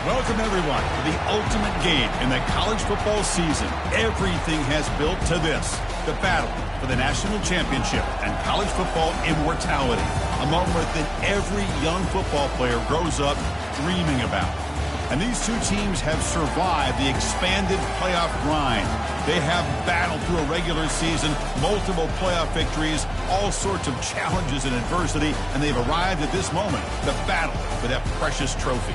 Welcome, everyone, to the ultimate game in the college football season. Everything has built to this, the battle for the national championship and college football immortality, a moment that every young football player grows up dreaming about. And these two teams have survived the expanded playoff grind. They have battled through a regular season, multiple playoff victories, all sorts of challenges and adversity, and they've arrived at this moment, the battle for that precious trophy.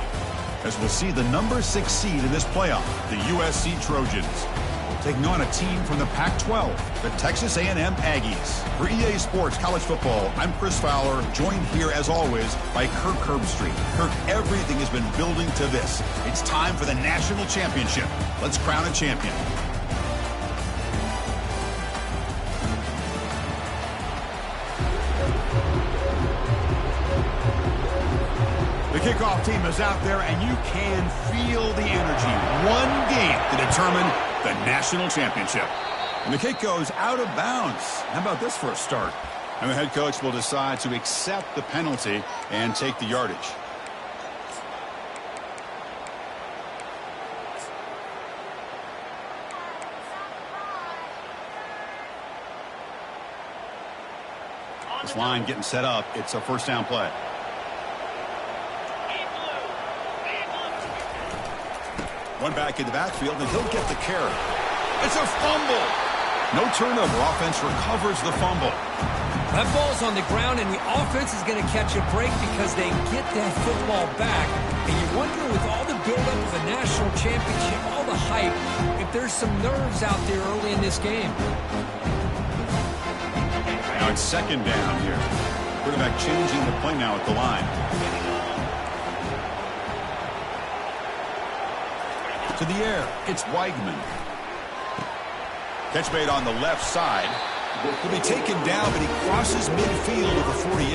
As we'll see the number 6 seed in this playoff, the USC Trojans, taking on a team from the Pac-12, the Texas A&M Aggies. For EA Sports College Football, I'm Chris Fowler, joined here as always by Kirk Herbstreit. Kirk, everything has been building to this. It's time for the national championship. Let's crown a champion. The kickoff team is out there, and you can feel the energy. One game to determine the national championship. And the kick goes out of bounds. How about this for a start? And the head coach will decide to accept the penalty and take the yardage. This line getting set up. It's a first down play. One back in the backfield, and he'll get the carry. It's a fumble. No turnover. Offense recovers the fumble. That ball's on the ground, and the offense is going to catch a break because they get that football back. And you wonder, with all the buildup of the national championship, all the hype, if there's some nerves out there early in this game. Now it's second down here. Quarterback changing the play now at the line. To the air, it's Weigman. Catch made on the left side. He'll be taken down, but he crosses midfield over 48.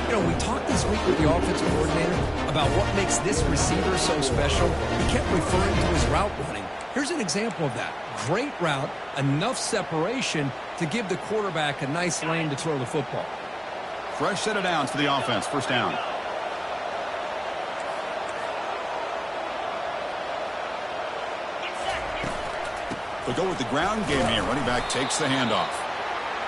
You know, we talked this week with the offensive coordinator about what makes this receiver so special. He kept referring to his route running. Here's an example of that. Great route, enough separation to give the quarterback a nice lane to throw the football. Fresh set of downs for the offense. First down. They'll go with the ground game here. Running back takes the handoff.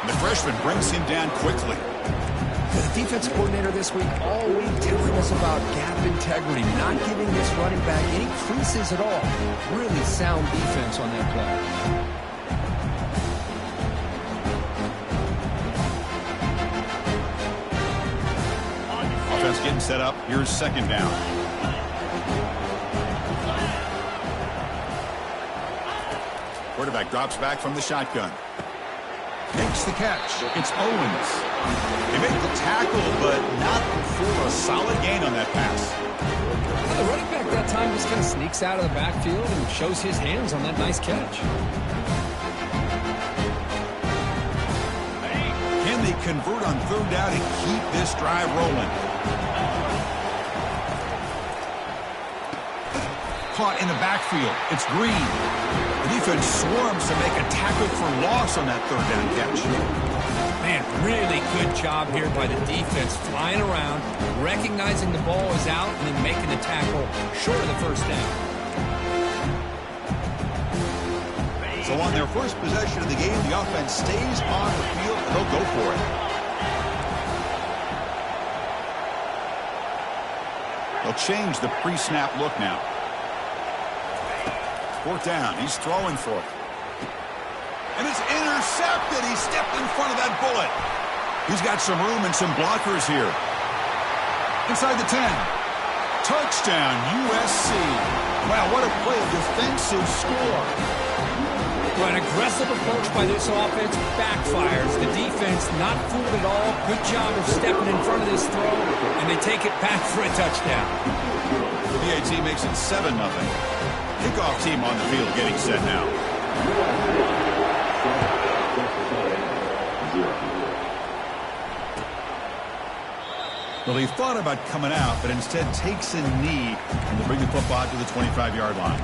And the freshman brings him down quickly. The defensive coordinator this week all week telling us about gap integrity, not giving this running back any creases at all. Really sound defense on that play. Offense getting set up. Here's second down. Quarterback drops back from the shotgun. Makes the catch. It's Owens. They make the tackle, but not for a solid gain on that pass. The running back that time just kind of sneaks out of the backfield and shows his hands on that nice catch. Can they convert on third down and keep this drive rolling? Caught in the backfield. It's Green. The defense swarms to make a tackle for loss on that third down catch. Man, really good job here by the defense, flying around, recognizing the ball is out, and then making the tackle short of the first down. So on their first possession of the game, the offense stays on the field, and they'll go for it. They'll change the pre-snap look now. Fourth down. He's throwing for it. And it's intercepted. He stepped in front of that bullet. He's got some room and some blockers here. Inside the 10. Touchdown, USC. Wow, what a play. A defensive score. Well, an aggressive approach by this offense backfires. The defense not fooled at all. Good job of stepping in front of this throw, and they take it back for a touchdown. The BAT makes it 7-0. Kickoff team on the field getting set now. Well, he thought about coming out, but instead takes a knee and will bring the football to the 25-yard line.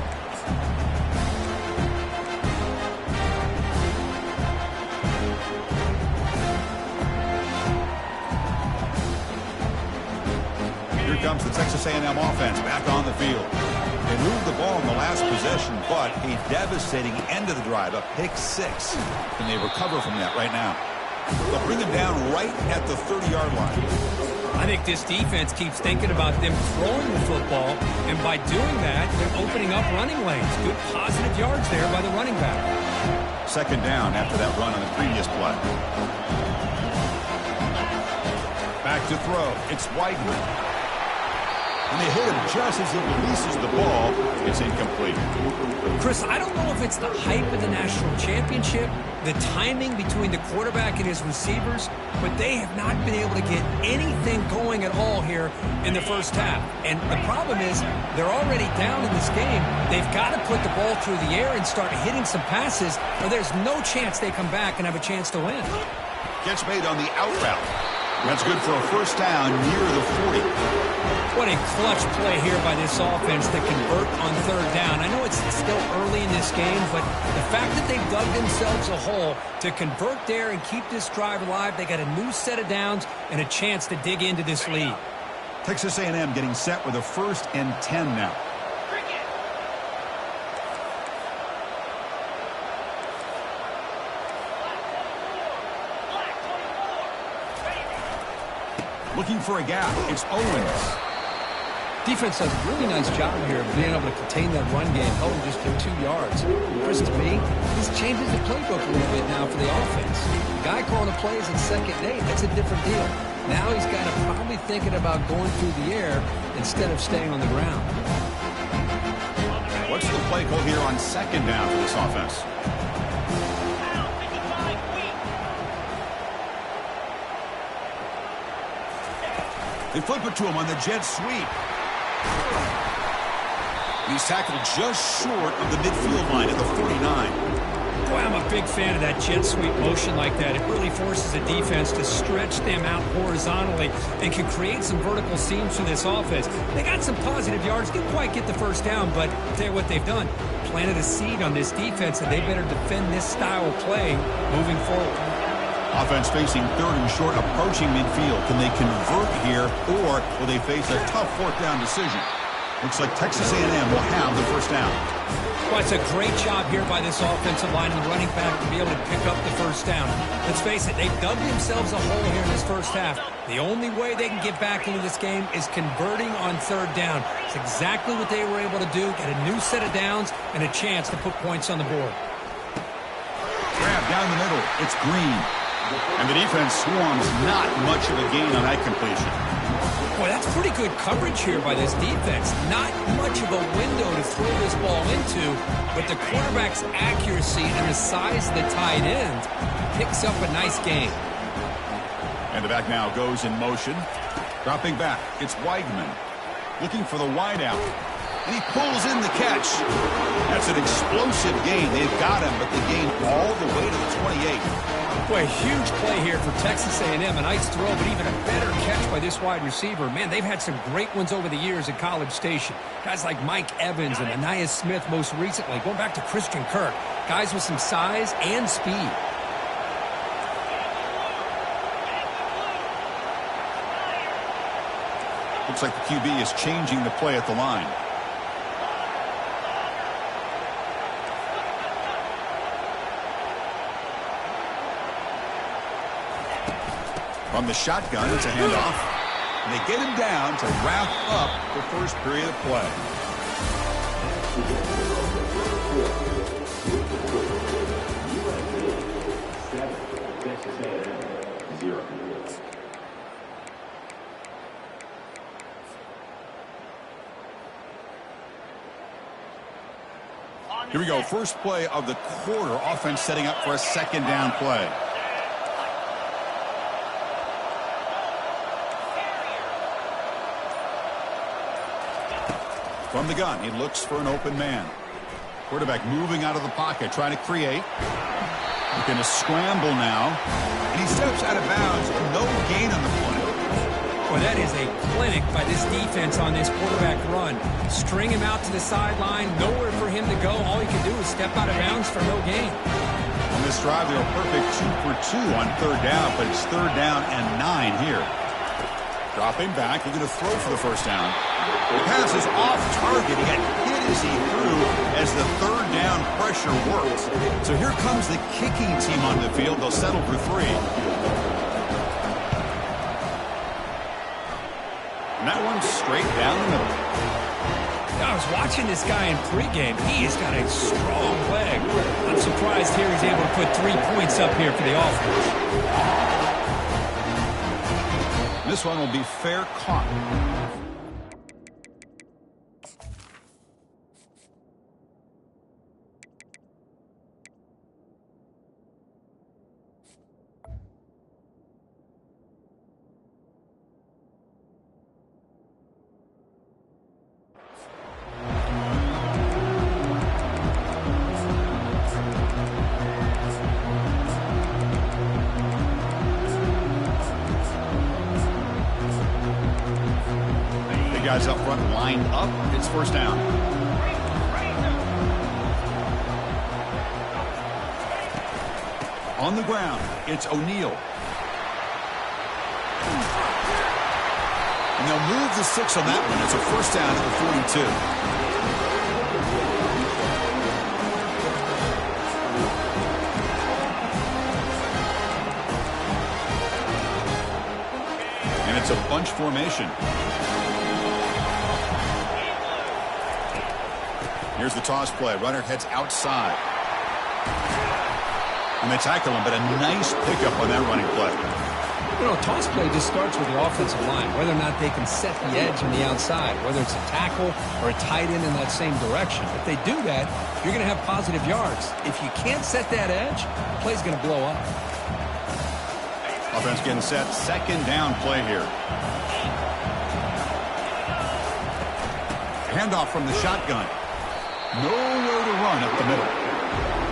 Here comes the Texas A&M offense back on the field. They moved the ball in the last possession, but a devastating end of the drive, a pick six. And they recover from that right now. They'll bring him down right at the 30-yard line. I think this defense keeps thinking about them throwing the football, and by doing that, they're opening up running lanes. Good positive yards there by the running back. Second down after that run on the previous play. Back to throw. It's Weidman. And they hit him just as he releases the ball. It's incomplete. Chris, I don't know if it's the hype of the national championship, the timing between the quarterback and his receivers, but they have not been able to get anything going at all here in the first half. And the problem is they're already down in this game. They've got to put the ball through the air and start hitting some passes, or there's no chance they come back and have a chance to win. Catch made on the out route. That's good for a first down near the 40. What a clutch play here by this offense to convert on third down. I know it's still early in this game, but the fact that they've dug themselves a hole to convert there and keep this drive alive, they got a new set of downs and a chance to dig into this lead. Texas A&M getting set with a 1st and 10 now. Looking for a gap. It's Owens. Defense does a really nice job here of being able to contain that run game, held him just to 2 yards. Chris, to me, this changes the playbook a little bit now for the offense. The guy calling the plays at second and 8, that's a different deal. Now he's got to probably thinking about going through the air instead of staying on the ground. What's the play call here on second down for this offense? They flip it to him on the jet sweep. He's tackled just short of the midfield line at the 49. Boy, I'm a big fan of that jet sweep motion like that. It really forces the defense to stretch them out horizontally and can create some vertical seams for this offense. They got some positive yards, didn't quite get the first down, but I'll tell you what they've done. Planted a seed on this defense, and they better defend this style of play moving forward. Offense facing 3rd and short, approaching midfield. Can they convert here, or will they face a tough 4th down decision? Looks like Texas A&M will have the first down. Well, it's a great job here by this offensive line and the running back to be able to pick up the first down. Let's face it, they've dug themselves a hole here in this first half. The only way they can get back into this game is converting on 3rd down. It's exactly what they were able to do, get a new set of downs and a chance to put points on the board. Grab down the middle. It's Green. And the defense swarms not much of a gain on that completion. Boy, that's pretty good coverage here by this defense. Not much of a window to throw this ball into, but the quarterback's accuracy and the size of the tight end picks up a nice gain. And the back now goes in motion. Dropping back, it's Weidman. Looking for the wideout. And he pulls in the catch. That's an explosive gain. They've got him, but they gain all the way to the 28. Boy, a huge play here for Texas A&M. A nice throw, but even a better catch by this wide receiver. Man, they've had some great ones over the years at College Station. Guys like Mike Evans and Anais Smith most recently. Going back to Christian Kirk. Guys with some size and speed. Looks like the QB is changing the play at the line. From the shotgun, it's a handoff. And they get him down to wrap up the first period of play. Here we go. First play of the quarter. Offense setting up for a 2nd down play. From the gun, he looks for an open man. Quarterback moving out of the pocket, trying to create. He's going to scramble now. And he steps out of bounds. No gain on the play. Well, that is a clinic by this defense on this quarterback run. String him out to the sideline, nowhere for him to go. All he can do is step out of bounds for no gain. On this drive, they're a perfect 2 for 2 on 3rd down, but it's 3rd down and 9 here. Dropping back, looking to throw for the first down. The pass is off target. He got hit as he threw as the third down pressure works. So here comes the kicking team on the field. They'll settle for 3. And that one's straight down the middle. I was watching this guy in pregame. He has got a strong leg. I'm surprised here he's able to put 3 points up here for the offense. This one will be fair caught. Guys up front lined up. It's first down. On the ground, it's O'Neal. And they'll move the 6 on that one. It's a first down at the 42. And it's a bunch formation. Here's the toss play. Runner heads outside. And they tackle him, but a nice pickup on that running play. You know, a toss play just starts with the offensive line, whether or not they can set the edge on the outside, whether it's a tackle or a tight end in that same direction. If they do that, you're going to have positive yards. If you can't set that edge, the play's going to blow up. Offense getting set. Second down play here. Handoff from the shotgun. Nowhere to run up the middle.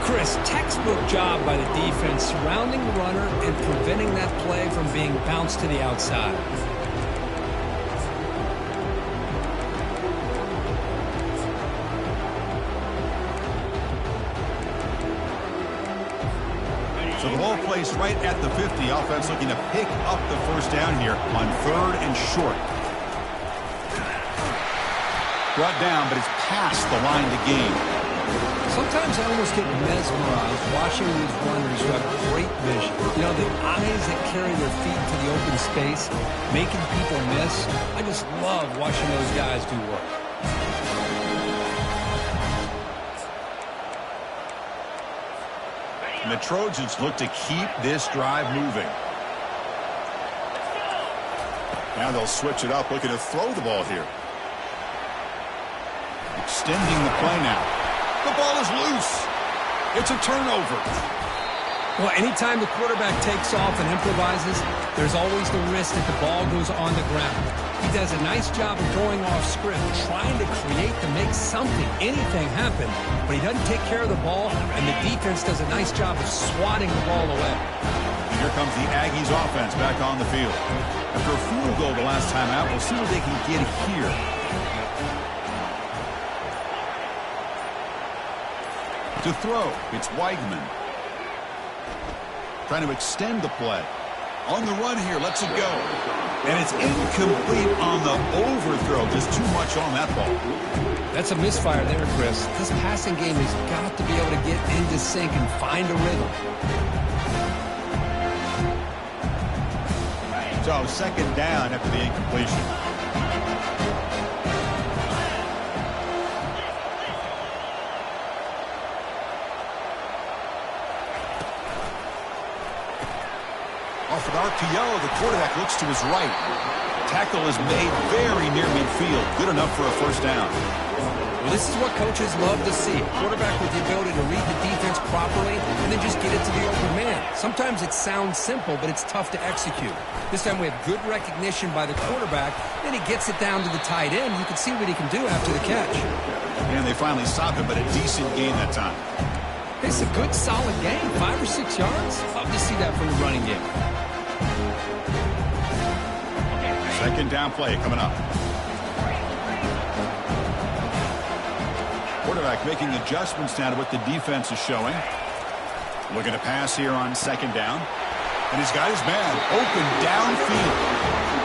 Chris, textbook job by the defense surrounding the runner and preventing that play from being bounced to the outside. So the ball placed right at the 50. Offense looking to pick up the first down here on 3rd and short. Brought down, but it's past the line to gain. Sometimes I almost get mesmerized watching these runners who have great vision. You know, the eyes that carry their feet to the open space, making people miss. I just love watching those guys do work. And the Trojans look to keep this drive moving. Now they'll switch it up, looking to throw the ball here. Extending the play now. The ball is loose. It's a turnover. Well, anytime the quarterback takes off and improvises, there's always the risk that the ball goes on the ground. He does a nice job of going off script, trying to create to make something, anything happen, but he doesn't take care of the ball, and the defense does a nice job of swatting the ball away. And here comes the Aggies offense back on the field. After a field goal the last time out, we'll see what they can get here. To throw, it's Weigman. Trying to extend the play. On the run here, lets it go. And it's incomplete on the overthrow. Just too much on that ball. That's a misfire there, Chris. This passing game has got to be able to get into sync and find a rhythm. So second down after the incompletion. Off an RPO, the quarterback looks to his right. Tackle is made very near midfield. Good enough for a first down. Well, this is what coaches love to see. A quarterback with the ability to read the defense properly and then just get it to the open man. Sometimes it sounds simple, but it's tough to execute. This time we have good recognition by the quarterback. Then he gets it down to the tight end. You can see what he can do after the catch. And they finally stop him, but a decent gain that time. It's a good, solid game. 5 or 6 yards. Love to see that from the running game. Second down play coming up. Quarterback making adjustments now to what the defense is showing. Looking to pass here on second down. And he's got his man open downfield.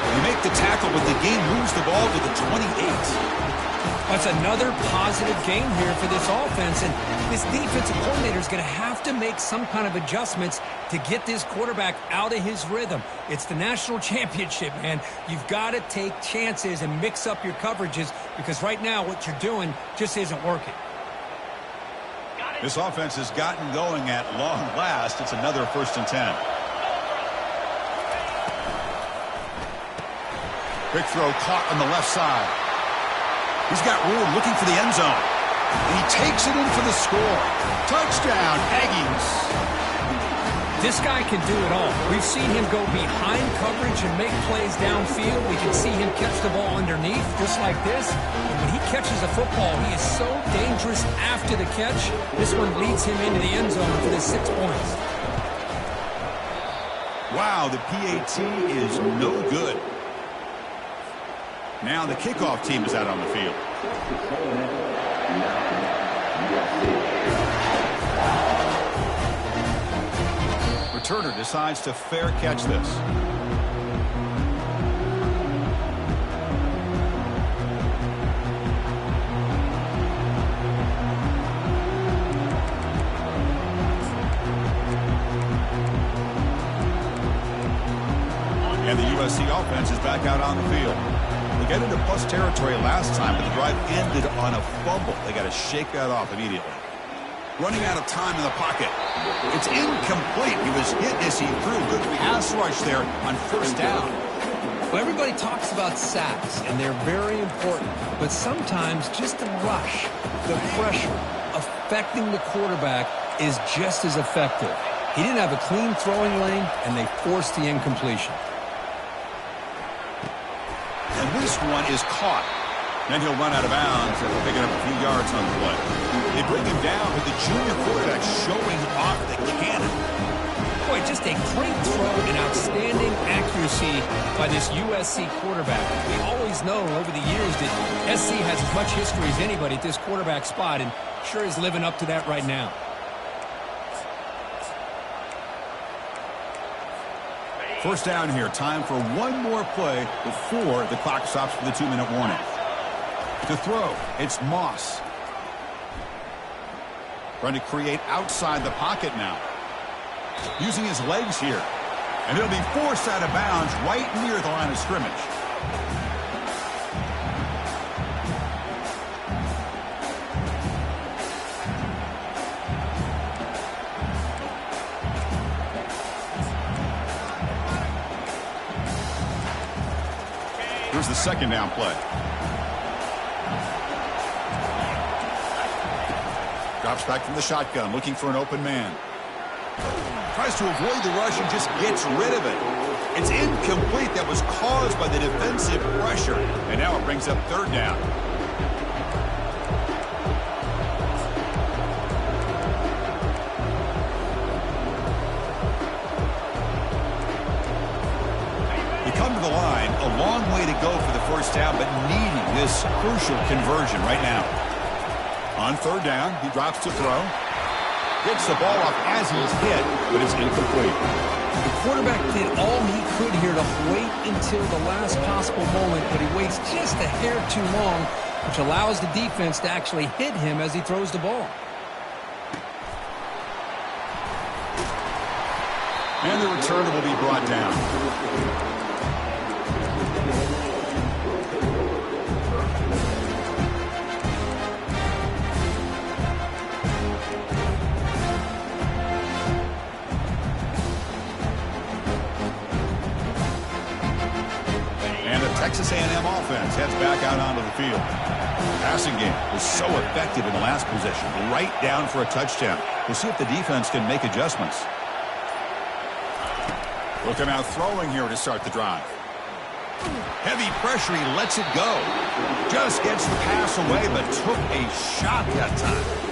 They make the tackle, but the game moves the ball to the 28. That's another positive game here for this offense, and this defensive coordinator is going to have to make some kind of adjustments to get this quarterback out of his rhythm. It's the national championship, man. You've got to take chances and mix up your coverages because right now what you're doing just isn't working. This offense has gotten going at long last. It's another 1st and 10. Quick throw caught on the left side. He's got room looking for the end zone. And he takes it in for the score. Touchdown, Aggies. This guy can do it all. We've seen him go behind coverage and make plays downfield. We can see him catch the ball underneath just like this. And when he catches a football, he is so dangerous after the catch. This one leads him into the end zone for the 6 points. Wow, the PAT is no good. Now the kickoff team is out on the field. Returner decides to fair catch this. And the USC offense is back out on the field. They got into plus territory last time, but the drive ended on a fumble. They got to shake that off immediately. Running out of time in the pocket. It's incomplete. He was hit as he threw. Good pass rush there on 1st down. Well, everybody talks about sacks, and they're very important. But sometimes just the rush, the pressure, affecting the quarterback is just as effective. He didn't have a clean throwing lane, and they forced the incompletion. And this one is caught. Then he'll run out of bounds after picking up a few yards on the play. They bring him down with the junior quarterback showing off the cannon. Boy, just a great throw and outstanding accuracy by this USC quarterback. We always know over the years that SC has as much history as anybody at this quarterback spot, and sure is living up to that right now. First down here. Time for one more play before the clock stops for the 2-minute warning. To throw, it's Moss. Trying to create outside the pocket now. Using his legs here. And he'll be forced out of bounds right near the line of scrimmage. Here's the 2nd down play. Drops back from the shotgun, looking for an open man. Tries to avoid the rush and just gets rid of it. It's incomplete. That was caused by the defensive pressure. And now it brings up 3rd down. You come to the line, a long way to go for the 1st down, but needing this crucial conversion right now. On 3rd down, he drops to throw. Gets the ball off as he's hit, but it's incomplete. The quarterback did all he could here to wait until the last possible moment, but he waits just a hair too long, which allows the defense to actually hit him as he throws the ball. And the returner will be brought down. Texas A&M offense heads back out onto the field. Passing game was so effective in the last possession, right down for a touchdown. We'll see if the defense can make adjustments. Looking out throwing here to start the drive. Heavy pressure, he lets it go. Just gets the pass away, but took a shot that time.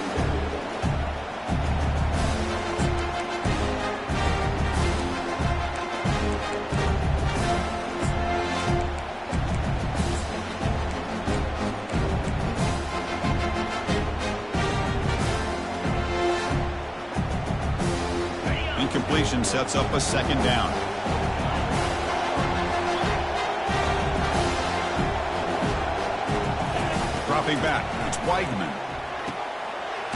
Incompletion sets up a 2nd down. Dropping back, it's Weidman.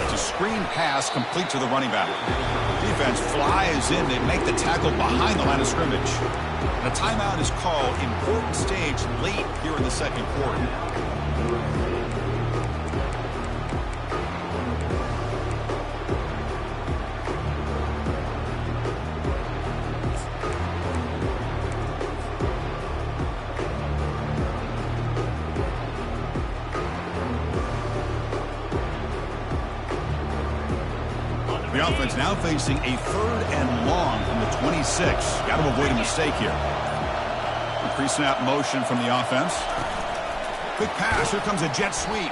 It's a screen pass complete to the running back. Defense flies in. They make the tackle behind the line of scrimmage. And a timeout is called. Important stage late here in the second quarter. The offense now facing a 3rd and long from the 26. Got to avoid a mistake here. Pre-snap motion from the offense. Quick pass. Here comes a jet sweep.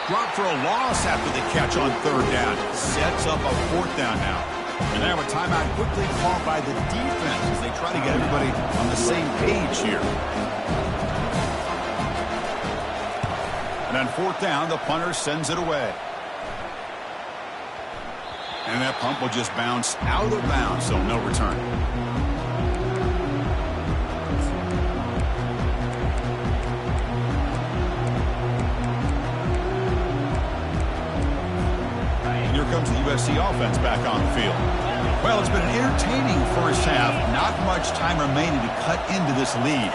Drop for a loss after the catch on 3rd down. Sets up a 4th down now. And now a timeout quickly called by the defense as they try to get everybody on the same page here. And on 4th down, the punter sends it away. And that pump will just bounce out of bounds, so no return. And here comes the USC offense back on the field. Well, it's been an entertaining first half. Not much time remaining to cut into this lead.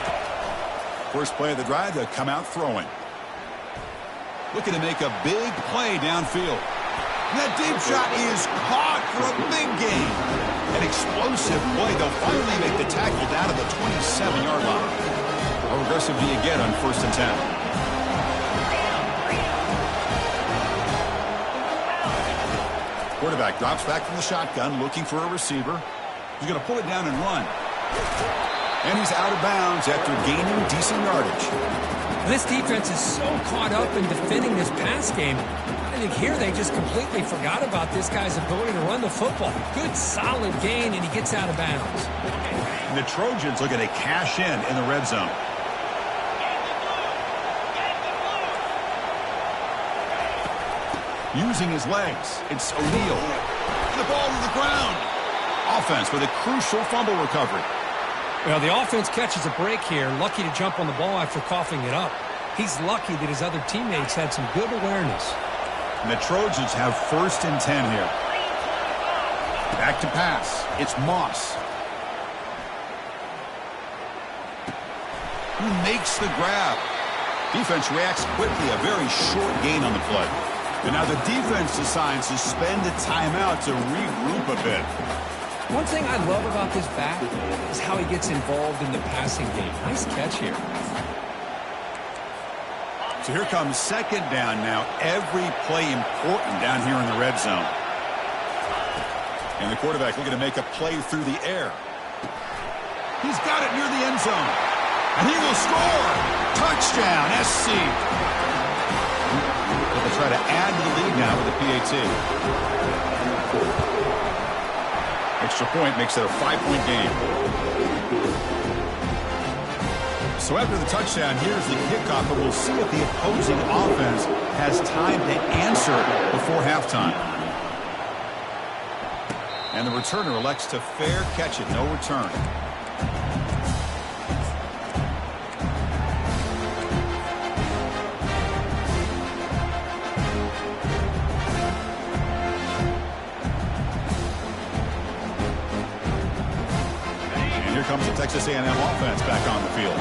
First play of the drive, they'll come out throwing. Looking to make a big play downfield. And that deep shot is caught for a big gain. An explosive play. They'll finally make the tackle down to the 27-yard line. How aggressive do you get on 1st and 10? Quarterback drops back from the shotgun, looking for a receiver. He's going to pull it down and run. And he's out of bounds after gaining decent yardage. This defense is so caught up in defending this pass game. I think here they just completely forgot about this guy's ability to run the football. Good, solid gain, and he gets out of bounds. And the Trojans looking to cash in the red zone. Using his legs, it's O'Neal. And the ball to the ground. Offense with a crucial fumble recovery. Well, the offense catches a break here. Lucky to jump on the ball after coughing it up. He's lucky that his other teammates had some good awareness. And the Trojans have 1st and 10 here. Back to pass. It's Moss. Who makes the grab? Defense reacts quickly. A very short gain on the play. And now the defense decides to spend a timeout to regroup a bit. One thing I love about this back is how he gets involved in the passing game. Nice catch here. So here comes 2nd down now. Every play important down here in the red zone. And the quarterback looking to make a play through the air. He's got it near the end zone. And he will score. Touchdown, SC. They'll try to add to the lead now with the PAT. Extra point makes it a 5-point game. So after the touchdown, here's the kickoff, and we'll see if the opposing offense has time to answer before halftime. And the returner elects to fair catch it, no return. And here comes the Texas A&M offense back on the field.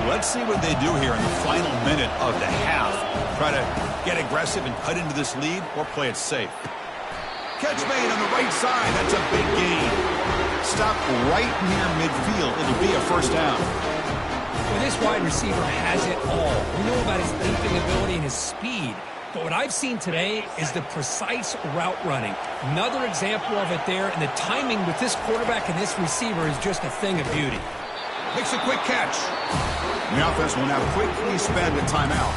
Let's see what they do here in the final minute of the half. Try to get aggressive and cut into this lead or play it safe. Catch made on the right side. That's a big gain. Stop right near midfield. It'll be a 1st down. Well, this wide receiver has it all. We know about his leaping ability and his speed. But what I've seen today is the precise route running. Another example of it there, and the timing with this quarterback and this receiver is just a thing of beauty. Makes a quick catch. And the offense will now quickly spend a timeout.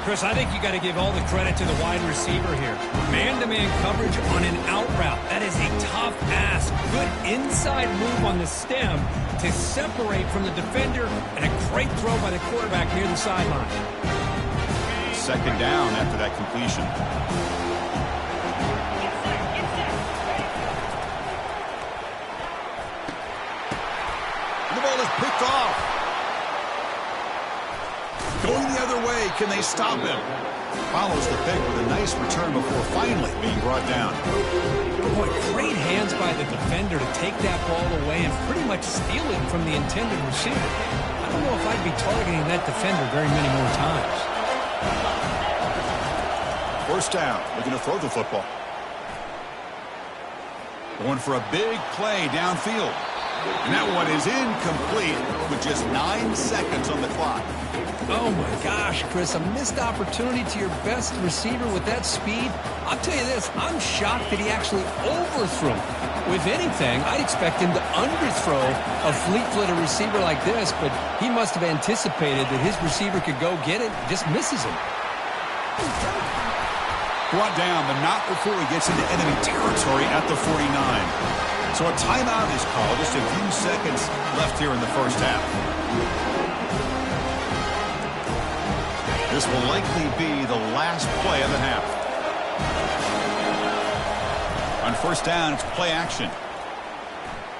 Chris, I think you got to give all the credit to the wide receiver here. Man-to-man coverage on an out route. That is a tough ask. Good inside move on the stem to separate from the defender, and a great throw by the quarterback near the sideline. 2nd down after that completion. And the ball is picked off. Going the other way. Can they stop him? Follows the pick with a nice return before finally being brought down. Boy, great hands by the defender to take that ball away and pretty much steal it from the intended receiver. I don't know if I'd be targeting that defender very many more times. First down, looking to throw the football. Going for a big play downfield. And that one is incomplete with just 9 seconds on the clock. Oh, my gosh, Chris, a missed opportunity to your best receiver with that speed. I'll tell you this, I'm shocked that he actually overthrew. With anything, I'd expect him to underthrow a fleet-footed receiver like this, but he must have anticipated that his receiver could go get it, just misses him. Brought down, but not before he gets into enemy territory at the 49. So a timeout is called. Just a few seconds left here in the first half. This will likely be the last play of the half. On first down, it's play action.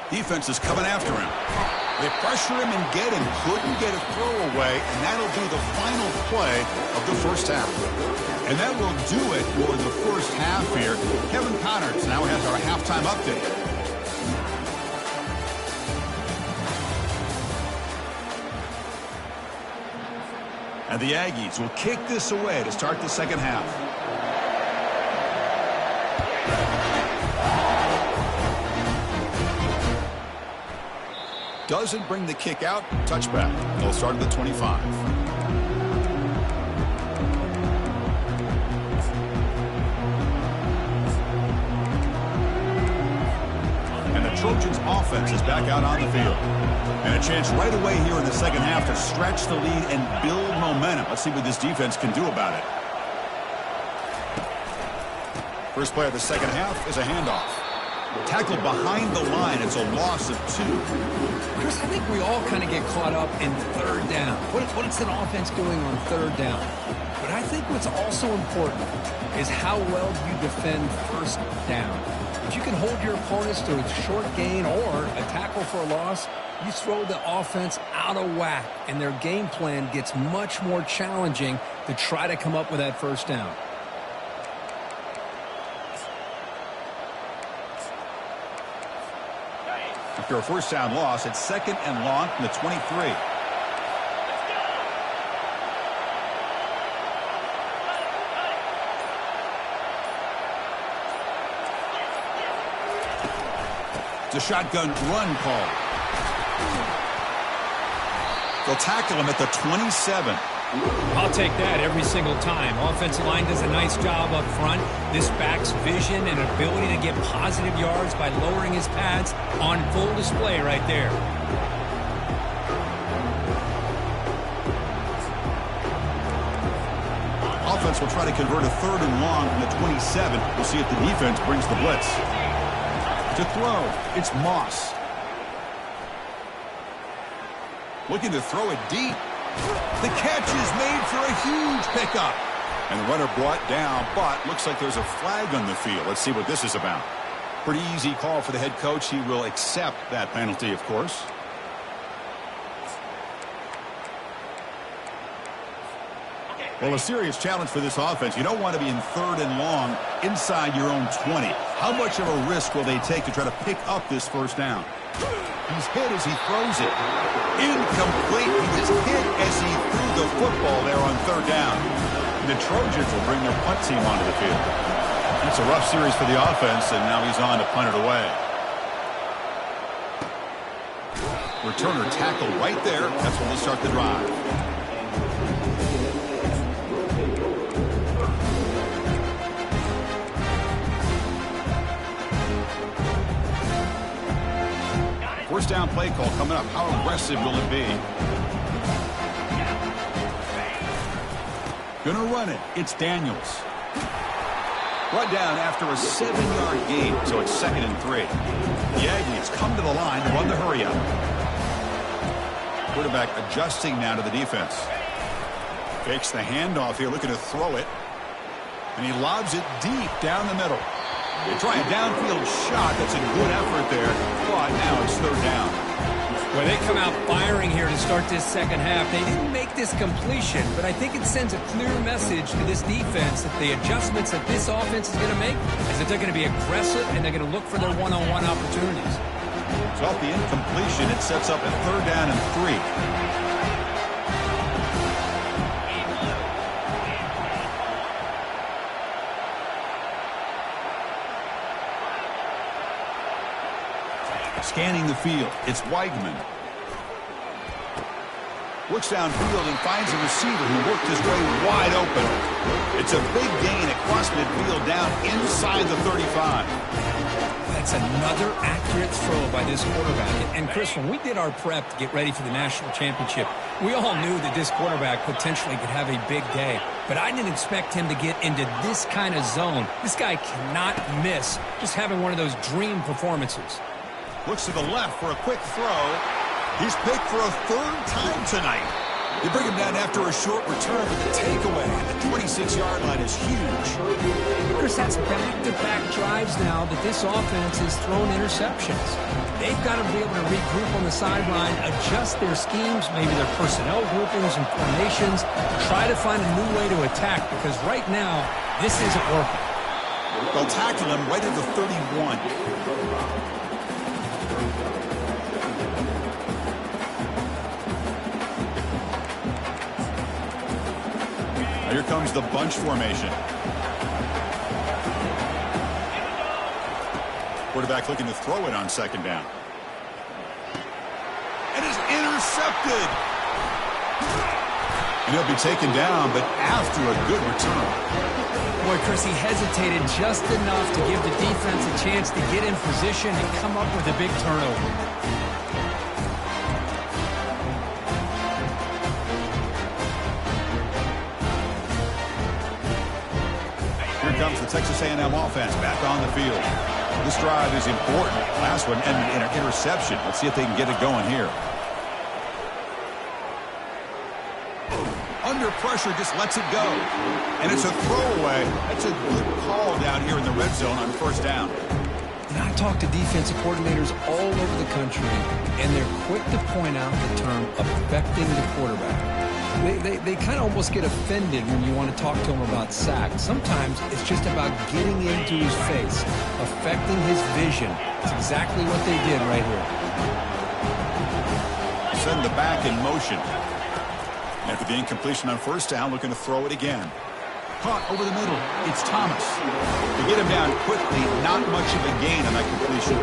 Defense is coming after him. They pressure him and get him. Couldn't get a throw away, and that'll be the final play of the first half. And that will do it for the first half here. Kevin Connors now has our halftime update. And the Aggies will kick this away to start the second half. Doesn't bring the kick out. Touchback. They'll start at the 25. And the Trojans' offense is back out on the field. And a chance right away here in the second half to stretch the lead and build momentum. Let's see what this defense can do about it. First play of the second half is a handoff. Tackled behind the line. It's a loss of 2. Chris, I think we all kind of get caught up in third down. What's an offense doing on third down? But I think what's also important is how well you defend first down. If you can hold your opponents to a short gain or a tackle for a loss, you throw the offense out of whack, and their game plan gets much more challenging to try to come up with that first down. After a first down loss, it's second and long from the 23. It's a shotgun run call. They'll tackle him at the 27. I'll take that every single time. Offensive line does a nice job up front. This back's vision and ability to get positive yards by lowering his pads on full display right there. Offense will try to convert a third and long from the 27. We'll see if the defense brings the blitz. To throw, it's Moss. Looking to throw it deep. The catch is made for a huge pickup. And the runner brought down, but looks like there's a flag on the field. Let's see what this is about. Pretty easy call for the head coach. He will accept that penalty, of course. Well, a serious challenge for this offense. You don't want to be in third and long inside your own 20. How much of a risk will they take to try to pick up this first down? He's hit as he throws it. Incomplete. He was hit as he threw the football there on third down. And the Trojans will bring their punt team onto the field. It's a rough series for the offense, and now he's on to punt it away. Returner tackled right there. That's when we'll start the drive. First down play call coming up. How aggressive will it be? Gonna run it. It's Daniels. Brought down after a 7-yard gain, so it's 2nd and 3. The Aggies come to the line to run the hurry up. Quarterback adjusting now to the defense. Fakes the handoff here, looking to throw it. And he lobs it deep down the middle. They try a downfield shot. That's a good effort there, but now it's third down. Well, they come out firing here to start this second half. They didn't make this completion, but I think it sends a clear message to this defense that the adjustments that this offense is going to make is that they're going to be aggressive and they're going to look for their one-on-one opportunities. So off the incompletion, it sets up a 3rd down and 3. Scanning the field, it's Weigman. Looks downfield and finds a receiver who worked his way wide open. It's a big gain across midfield down inside the 35. That's another accurate throw by this quarterback. And Chris, when we did our prep to get ready for the national championship, we all knew that this quarterback potentially could have a big day. But I didn't expect him to get into this kind of zone. This guy cannot miss just having one of those dream performances. Looks to the left for a quick throw. He's picked for a 3rd time tonight. They bring him down after a short return, but the takeaway at the 26-yard line is huge. Chris, that's back-to-back drives now that this offense has thrown interceptions. They've got to be able to regroup on the sideline, adjust their schemes, maybe their personnel groupings and formations, try to find a new way to attack, because right now, this isn't working. They'll tackle him right at the 31. Here comes the bunch formation. Quarterback looking to throw it on 2nd down. And is intercepted. And he'll be taken down, but after a good return. Boy, Chris, he hesitated just enough to give the defense a chance to get in position and come up with a big turnover. Comes the Texas A&M offense back on the field. This drive is important. Last one ended in an interception. Let's see if they can get it going here. Under pressure, just lets it go. And it's a throwaway. That's a good call down here in the red zone on 1st down. And I talk to defensive coordinators all over the country, and they're quick to point out the term affecting the quarterback. They kind of almost get offended when you want to talk to them about sacks. Sometimes it's just about getting into his face, affecting his vision. It's exactly what they did right here. Send the back in motion. After the incompletion on 1st down, looking to throw it again. Caught over the middle. It's Thomas. They get him down quickly. Not much of a gain on that completion.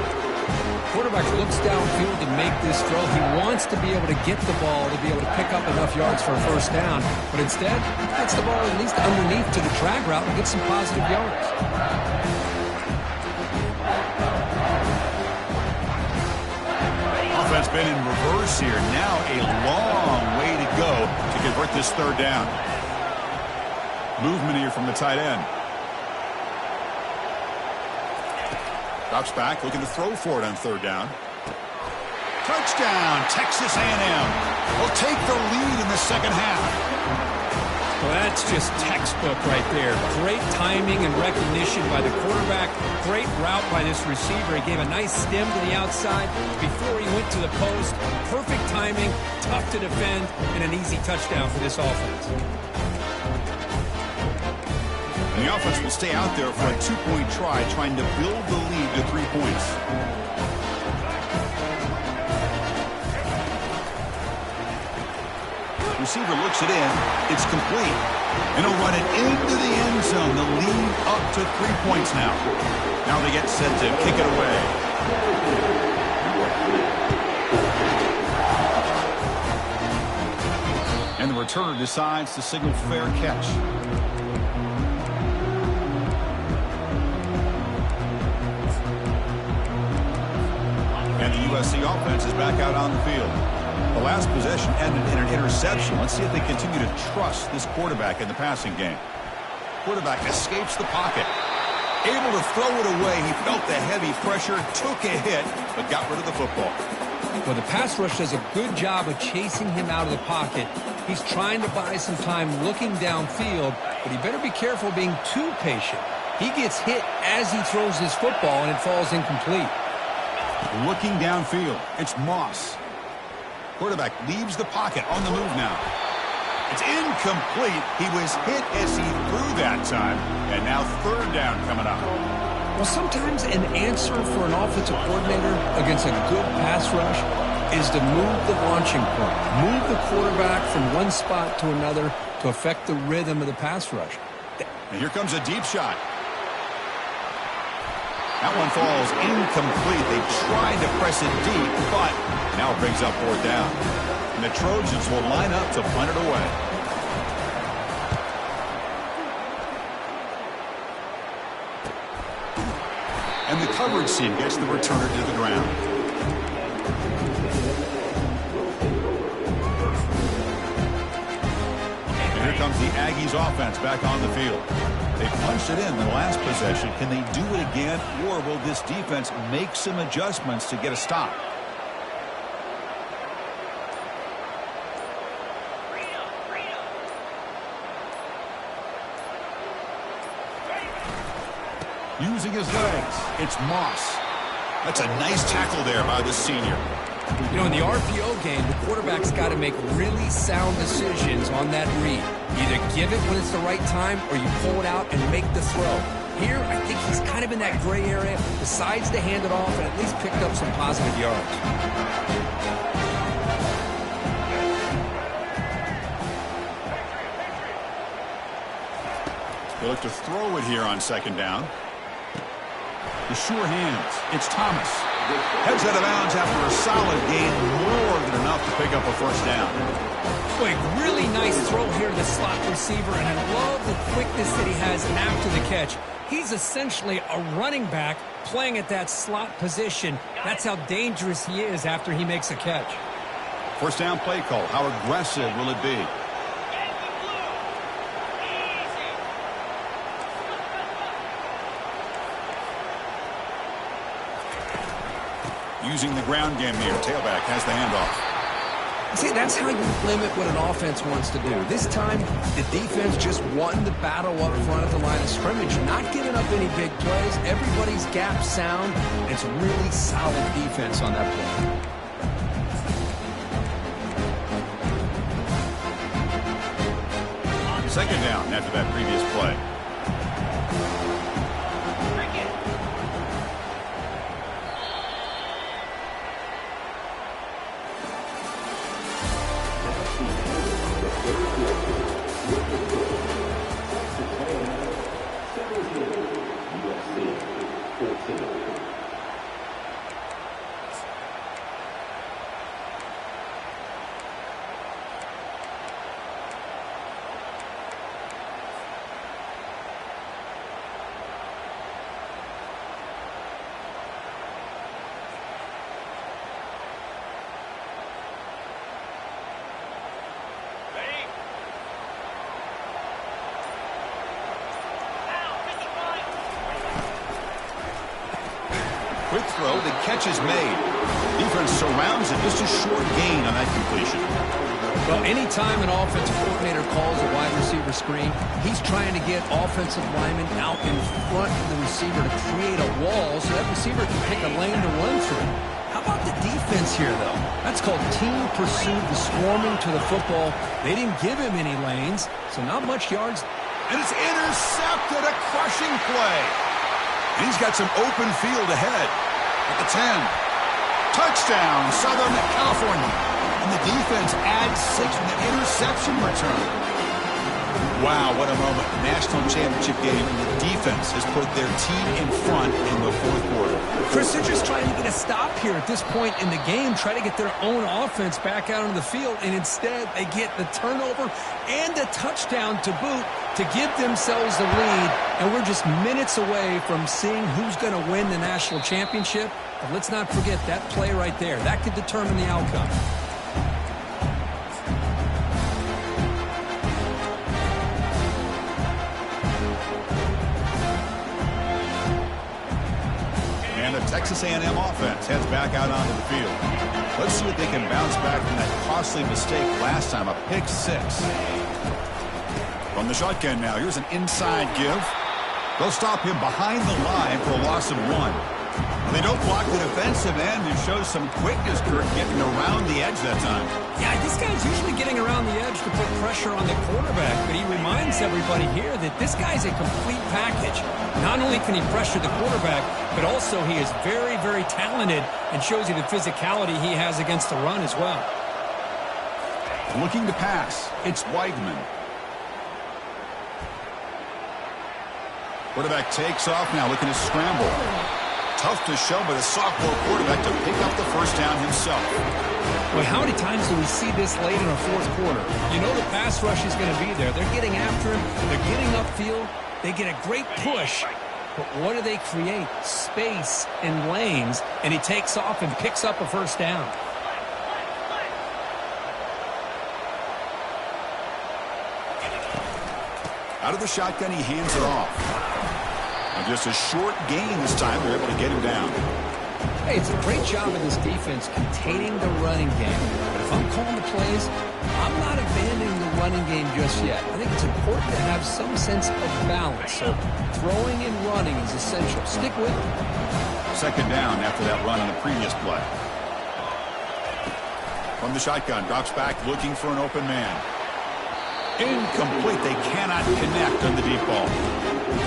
Quarterback looks downfield to make this throw. He wants to be able to get the ball to be able to pick up enough yards for a 1st down, but instead, he gets the ball at least underneath to the drag route and gets some positive yards. Offense been in reverse here. Now a long way to go to convert this 3rd down. Movement here from the tight end. Drops back, looking to throw for it on 3rd down. Touchdown, Texas A&M. Will take the lead in the 2nd half. Well, that's just textbook right there. Great timing and recognition by the quarterback. Great route by this receiver. He gave a nice stem to the outside before he went to the post. Perfect timing, tough to defend, and an easy touchdown for this offense. And the offense will stay out there for a 2-point try, trying to build the lead to 3 points. Receiver looks it in. It's complete. And he'll run it into the end zone. The lead up to 3 points now. Now they get set to kick it away. And the returner decides to signal fair catch. And the USC offense is back out on the field. The last possession ended in an interception. Let's see if they continue to trust this quarterback in the passing game. Quarterback escapes the pocket. Able to throw it away. He felt the heavy pressure, took a hit, but got rid of the football. Well, the pass rush does a good job of chasing him out of the pocket. He's trying to buy some time looking downfield, but he better be careful being too patient. He gets hit as he throws his football, and it falls incomplete. Looking downfield, it's Moss. Quarterback leaves the pocket on the move now. It's incomplete. He was hit as he threw that time. And now third down coming up. Well, sometimes an answer for an offensive coordinator against a good pass rush is to move the launching point. Move the quarterback from one spot to another to affect the rhythm of the pass rush. And here comes a deep shot. That one falls incomplete. They tried to press it deep, but now it brings up fourth down. And the Trojans will line up to punt it away. And the coverage team gets the returner to the ground. And here comes the Aggies offense back on the field. They punched it in the last possession. Can they do it again, or will this defense make some adjustments to get a stop? Using his legs, it's Moss. That's a nice tackle there by the senior. You know, in the RPO game, the quarterback's got to make really sound decisions on that read. Either give it when it's the right time or you pull it out and make the throw. Here, I think he's kind of in that gray area, decides to hand it off and at least picked up some positive yards. They look to throw it here on second down. The sure hands. It's Thomas. Heads out of bounds after a solid gain, more than enough to pick up a first down. Boy, really nice throw here to the slot receiver, and I love the quickness that he has after the catch. He's essentially a running back playing at that slot position. That's how dangerous he is after he makes a catch. First down play call. How aggressive will it be? Using the ground game here. Tailback has the handoff. See, that's how you limit what an offense wants to do. This time, the defense just won the battle up front at the line of scrimmage, not giving up any big plays. Everybody's gap sound. It's really solid defense on that play. Second down after that previous play. Quick throw, the catch is made. Defense surrounds it, just a short gain on that completion. Well, anytime an offensive coordinator calls a wide receiver screen, he's trying to get offensive linemen out in front of the receiver to create a wall so that receiver can pick a lane to run through. How about the defense here, though? That's called team pursuit, the swarming to the football. They didn't give him any lanes, so not much yards. And it's intercepted, a crushing play. And he's got some open field ahead at the 10. Touchdown, Southern California. And the defense adds 6 with an interception return. Wow, what a moment. National championship game, and the defense has put their team in front in the fourth quarter. Chris, they're just trying to get a stop here at this point in the game, try to get their own offense back out on the field, and instead they get the turnover and a touchdown to boot to give themselves the lead, and we're just minutes away from seeing who's going to win the national championship. But let's not forget that play right there. That could determine the outcome. And the Texas A&M offense heads back out onto the field. Let's see if they can bounce back from that costly mistake last time, a pick 6. From the shotgun now, here's an inside give. They'll stop him behind the line for a loss of 1. They don't block the defensive end and show some quickness, Kirk, getting around the edge that time. Yeah, this guy's usually getting around the edge to put pressure on the quarterback, but he reminds everybody here that this guy's a complete package. Not only can he pressure the quarterback, but also he is very, very talented and shows you the physicality he has against the run as well. Looking to pass, it's Weidman. Quarterback takes off now, looking to scramble. Tough to show, but a sophomore quarterback to pick up the first down himself. Well, how many times do we see this late in a fourth quarter? You know the pass rush is going to be there. They're getting after him. They're getting upfield. They get a great push. But what do they create? Space and lanes. And he takes off and picks up a first down. Out of the shotgun, he hands it off. And just a short gain this time. They're able to get him down. Hey, it's a great job of this defense containing the running game. But if I'm calling the plays, I'm not abandoning the running game just yet. I think it's important to have some sense of balance. So throwing and running is essential. Stick with it. Second down after that run on the previous play. From the shotgun, drops back looking for an open man. Incomplete. They cannot connect on the deep ball.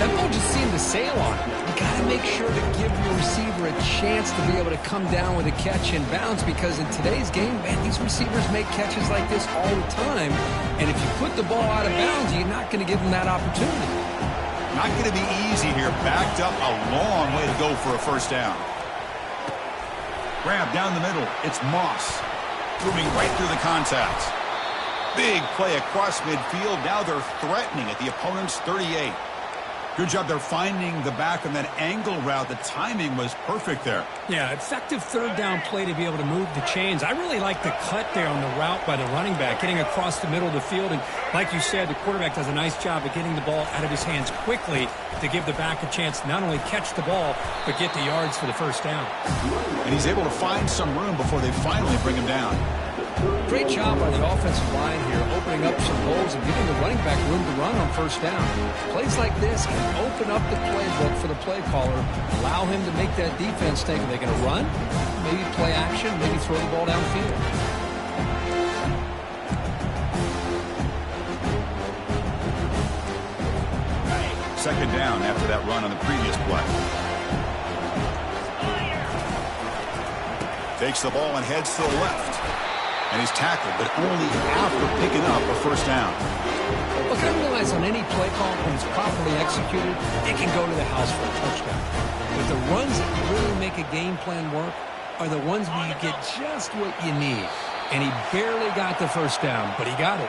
That ball just seemed to sail on him. You got to make sure to give your receiver a chance to be able to come down with a catch and bounce, because in today's game, man, these receivers make catches like this all the time. And if you put the ball out of bounds, you're not going to give them that opportunity. Not going to be easy here. Backed up a long way to go for a first down. Grab down the middle. It's Moss. Moving right through the contact. Big play across midfield. Now they're threatening at the opponent's 38. Good job they're finding the back on that angle route. The timing was perfect there. Yeah, effective third down play to be able to move the chains. I really like the cut there on the route by the running back, getting across the middle of the field. And like you said, the quarterback does a nice job of getting the ball out of his hands quickly to give the back a chance to not only catch the ball, but get the yards for the first down. And he's able to find some room before they finally bring him down. Great job on the offensive line here, opening up some holes and giving the running back room to run on first down. Plays like this can open up the playbook for the play caller, allow him to make that defense think, are they going to run? Maybe play action, maybe throw the ball downfield. Second down after that run on the previous play. Takes the ball and heads to the left. And he's tackled, but only after picking up a first down. Look, I realize on any play call, when it's properly executed, it can go to the house for a touchdown. But the runs that really make a game plan work are the ones where you get just what you need. And he barely got the first down, but he got it.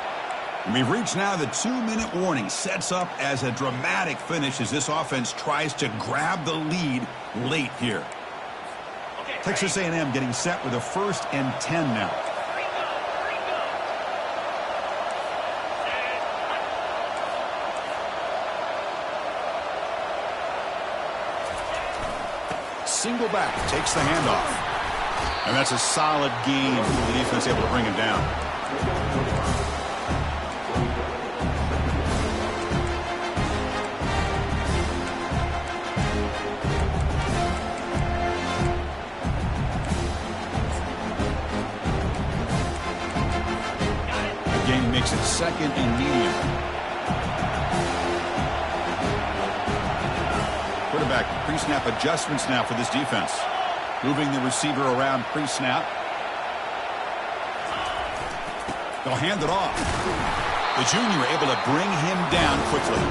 We've reached now the 2-minute warning. Sets up as a dramatic finish as this offense tries to grab the lead late here. Texas A&M getting set with a 1st and 10 now. Single back, takes the handoff. And that's a solid gain. The defense able to bring him down. The game makes it 2nd and medium. Quarterback pre-snap adjustments now for this defense. Moving the receiver around pre-snap. They'll hand it off. The junior able to bring him down quickly.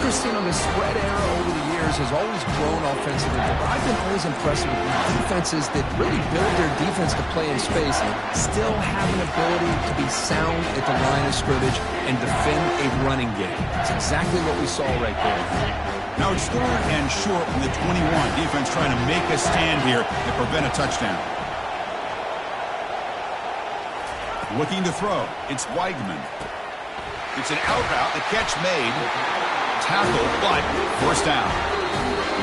Christine, on the spread era over the years has always grown offensively, but I've been always impressed with defenses that really build their defense to play in space, still have an ability to be sound at the line of scrimmage and defend a running game. It's exactly what we saw right there. Now it's 3rd and short from the 21. Defense trying to make a stand here to prevent a touchdown. Looking to throw. It's Weidman. It's an out route. The catch made. Tackle, but first down.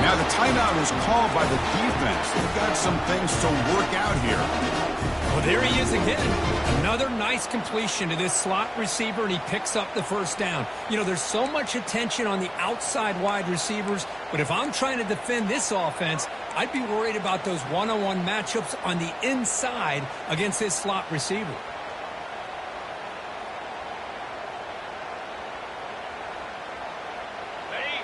Now the timeout is called by the defense. They've got some things to work out here. Well, there he is again. Another nice completion to this slot receiver, and he picks up the first down. You know, there's so much attention on the outside wide receivers, but if I'm trying to defend this offense, I'd be worried about those one-on-one matchups on the inside against this slot receiver.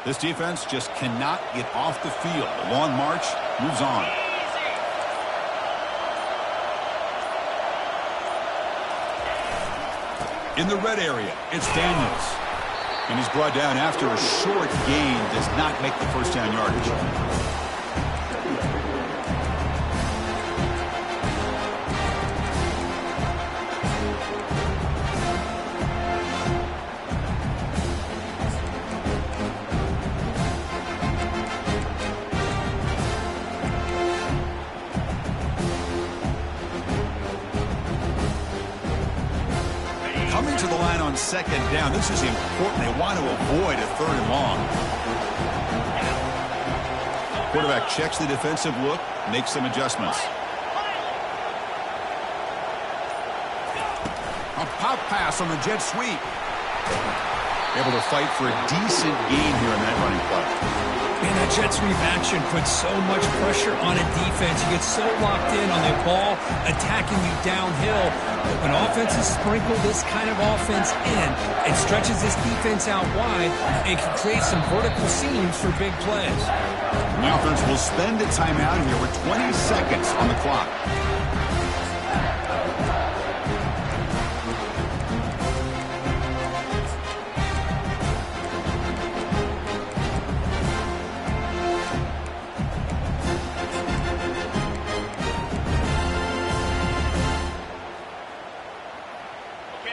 This defense just cannot get off the field. The long march moves on. In the red area, it's Daniels. And he's brought down after a short gain. Does not make the first down yardage. Coming to the line on second down. This is important. They want to avoid a third and long. Quarterback checks the defensive look, makes some adjustments. A pop pass on the jet sweep. Able to fight for a decent gain here in that running play. Man, that jet sweep action puts so much pressure on a defense. You get so locked in on the ball attacking you downhill. When offenses sprinkle this kind of offense in, it stretches this defense out wide and can create some vertical seams for big plays. The offense will spend a timeout here with 20 seconds on the clock.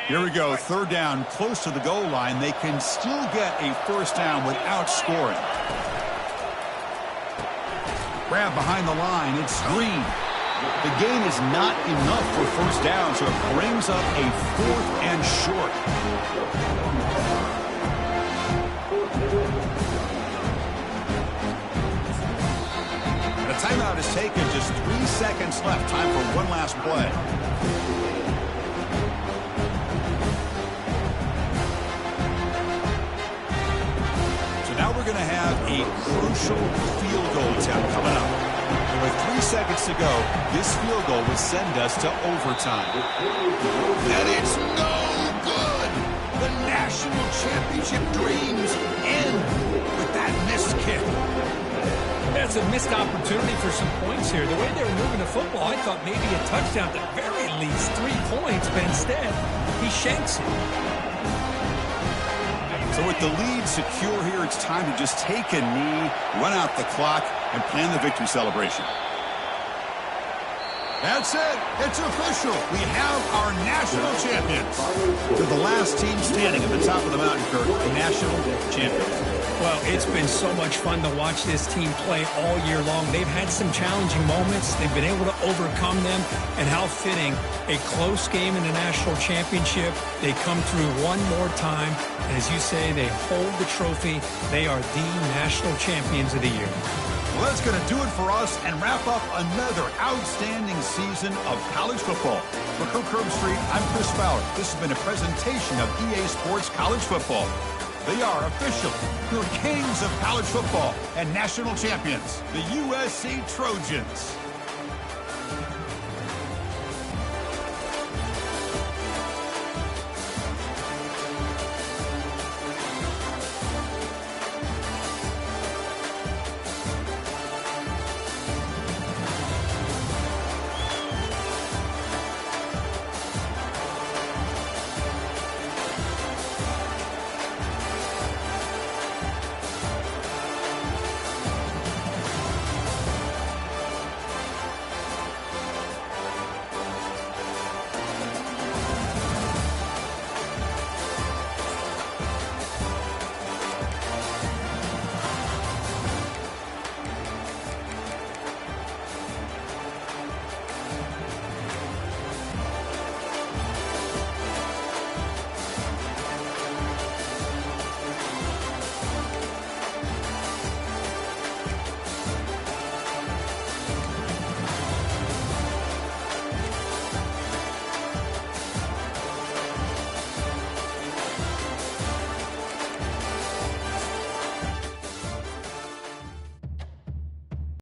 Here we go, third down, close to the goal line. They can still get a first down without scoring. Grab behind the line, it's Green. The gain is not enough for first down, so it brings up a 4th and short. The timeout is taken, just 3 seconds left. Time for one last play. Now we're going to have a crucial field goal attempt coming up. And with 3 seconds to go, this field goal would send us to overtime. And it's no good. The national championship dreams end with that missed kick. That's a missed opportunity for some points here. The way they were moving the football, I thought maybe a touchdown, at the very least 3 points, but instead, he shanks it. So with the lead secure here, it's time to just take a knee, run out the clock, and plan the victory celebration. That's it. It's official. We have our national champions. To the last team standing at the top of the mountain, Kirk, national champions. Well, it's been so much fun to watch this team play all year long. They've had some challenging moments. They've been able to overcome them. And how fitting, a close game in the national championship. They come through one more time. And as you say, they hold the trophy. They are the national champions of the year. Well, that's going to do it for us and wrap up another outstanding season of college football. For Kirk Herbstreit, I'm Chris Fowler. This has been a presentation of EA Sports College Football. They are official. Your kings of college football and national champions, the USC Trojans.